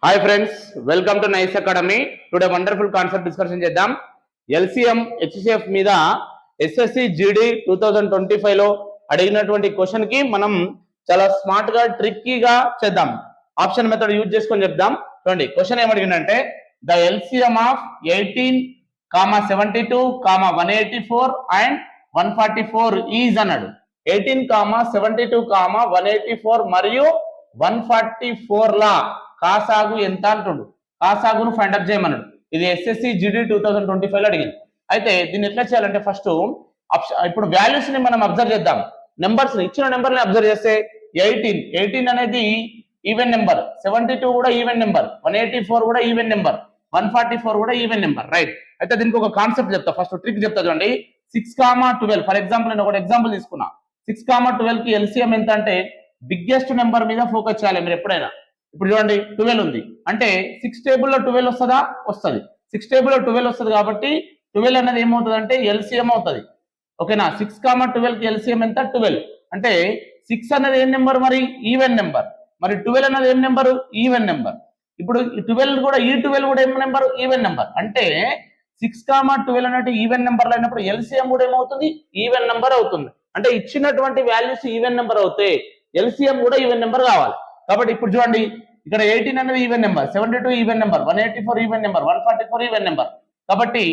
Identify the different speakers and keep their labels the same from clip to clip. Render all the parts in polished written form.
Speaker 1: Hi friends, welcome to nice academy. Today wonderful concept discussion చేద్దాం. LCM HCF మీద SSC GD 2025 లో అడిగినటువంటి question కి మనం చాలా స్మార్ట్ గా ట్రిక్కీగా చేద్దాం. ఆప్షన్ మెథడ్ యూజ్ చేసుకొని చెప్దాం. చూడండి, క్వశ్చన్ ఏమడిగిందంటే the LCM of 18, 72, 184 and 144 is అన్నాడు. 18, 72, 184 మరియు 144 లా కాసాగు ఎంత అంటుండు. కాసాగును ఫైండ్ అప్ చేయమన్నాడు. ఇది ఎస్ఎస్సి జీడీ 2025 లో అడిగింది. అయితే దీన్ని ఎట్లా చేయాలంటే ఫస్ట్ ఇప్పుడు వాల్యూస్ ని మనం అబ్జర్వ్ చేద్దాం. నెంబర్స్ ఇచ్చిన నెంబర్ ని అబ్జర్వ్ చేస్తే 18 అనేది ఈవెన్ నెంబర్, 72 కూడా ఈవెన్ నెంబర్, 184 కూడా ఈవెన్ నెంబర్, 144 కూడా ఈవెన్ నెంబర్, రైట్. అయితే దీనికి ఒక కాన్సెప్ట్ చెప్తా, ఫస్ట్ ట్రిక్ చెప్తా చూడండి. 6, 12 ఫర్ ఎగ్జాంపుల్ నేను ఒక ఎగ్జాంపుల్ తీసుకున్నా. 6, 12 కి ఎల్సిఎం ఎంత అంటే బిగ్గెస్ట్ నెంబర్ మీద ఫోకస్ చేయాలి మీరు ఎప్పుడైనా. ఇప్పుడు చూడండి 12 ఉంది అంటే 6 టేబుల్లో 12 వస్తుందా? వస్తుంది. 6 టేబుల్లో 12 వస్తుంది కాబట్టి 12 అనేది ఏమవుతుంది అంటే ఎల్సిఎం అవుతుంది. ఓకేనా? 6, 12 కి ఎల్సిఎం ఎంత? 12. అంటే 6 అనేది ఏం నెంబర్? మరి ఈవెన్ నెంబర్. మరి 12 అనేది ఏం నెంబర్? Even number. ఇప్పుడు ఈ 12 కూడా ఏం నెంబర్? Even number. అంటే 6, 12 అనేది ఈవెన్ నెంబర్లు అయినప్పుడు ఎల్సిఎం కూడా ఏమవుతుంది? ఈవెన్ నెంబర్ అవుతుంది. అంటే ఇచ్చినటువంటి వాల్యూస్ ఈవెన్ నెంబర్ అవుతాయి, ఎల్సిఎం కూడా ఈవెన్ నెంబర్ కావాలి. కాబట్టి ఇప్పుడు చూడండి, ఇక్కడ 18 అనేది even number, 72 even number, 184 even number, 144 even number. కాబట్టి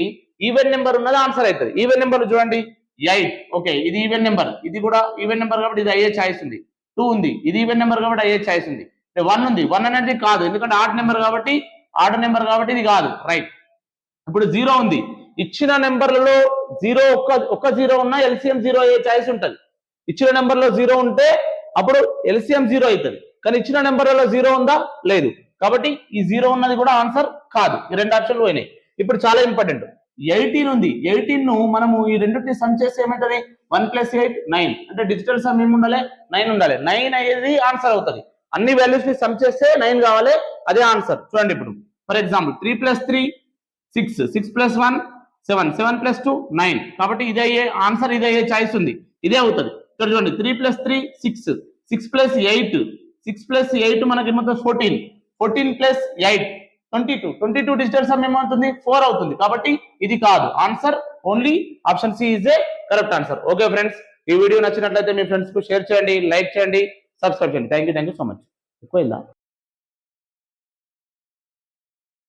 Speaker 1: ఈవెన్ నెంబర్ ఉన్నది ఆన్సర్ అవుతుంది. ఈవెన్ నెంబర్ చూడండి 8. ఓకే, ఇది ఈవెన్ నెంబర్, ఇది కూడా ఈవెన్ నెంబర్ కాబట్టి ఇది అయ్యే ఛాయిస్ ఉంది. 2 ఉంది, ఇది ఈవెన్ నెంబర్ కాబట్టి అయ్యే ఛాయిస్ ఉంది. 1 ఉంది, 1 అనేది కాదు ఎందుకంటే ఆడ్ నెంబర్ కాబట్టి ఇది కాదు, రైట్. ఇప్పుడు 0 ఉంది, ఇచ్చిన నెంబర్లలో ఒక్క జీరో ఉన్నా ఎల్సిఎం 0 అయ్యే ఛాయిస్ ఉంటుంది. ఇచ్చిన నెంబర్లో 0 ఉంటే అప్పుడు ఎల్సిఎం 0 అవుతుంది. కానీ ఇచ్చిన నెంబర్లలో 0 ఉందా? లేదు. కాబట్టి ఈ 0 ఉన్నది కూడా ఆన్సర్ కాదు. ఈ రెండు ఆప్షన్లు పోయినాయి. ఇప్పుడు చాలా ఇంపార్టెంట్, 18 ఉంది. 18 ను మనము ఈ రెండింటిని సమ్ చేస్తే ఏమవుతుంది? 1 + 8 9. అంటే డిజిటల్ సమ్ ఏమి ఉండాలి? 9 ఉండాలి. 9 అయ్యేది ఆన్సర్ అవుతుంది. అన్ని వాల్యూస్ ని సమ్ చేస్తే 9 కావాలి, అదే ఆన్సర్. చూడండి, ఇప్పుడు ఫర్ ఎగ్జాంపుల్ 3 + 3 6, 6 + 1 7, 7 + 2 9. కాబట్టి ఇదే అయ్యే ఆన్సర్, ఇదే అయ్యే ఛాయిస్ ఉంది, ఇదే అవుతుంది. ఇక్కడ చూడండి 3 + 3 6, 6 + 8 6 + 8 మనకి ఏమవుతుంది? 14, 14 + 8 22, 22 డిజిటల్ సమ్ ఏమవుతుంది? 4 అవుతుంది. కాబట్టి ఇది కాదు answer. Only option C is a correct answer. Okay friends, ఈ వీడియో నచ్చినట్లయితే మీ ఫ్రెండ్స్ కు షేర్ చేయండి, లైక్ చేయండి, సబ్స్క్రైబ్ చేయండి. Thank you so much. ఎక్కువ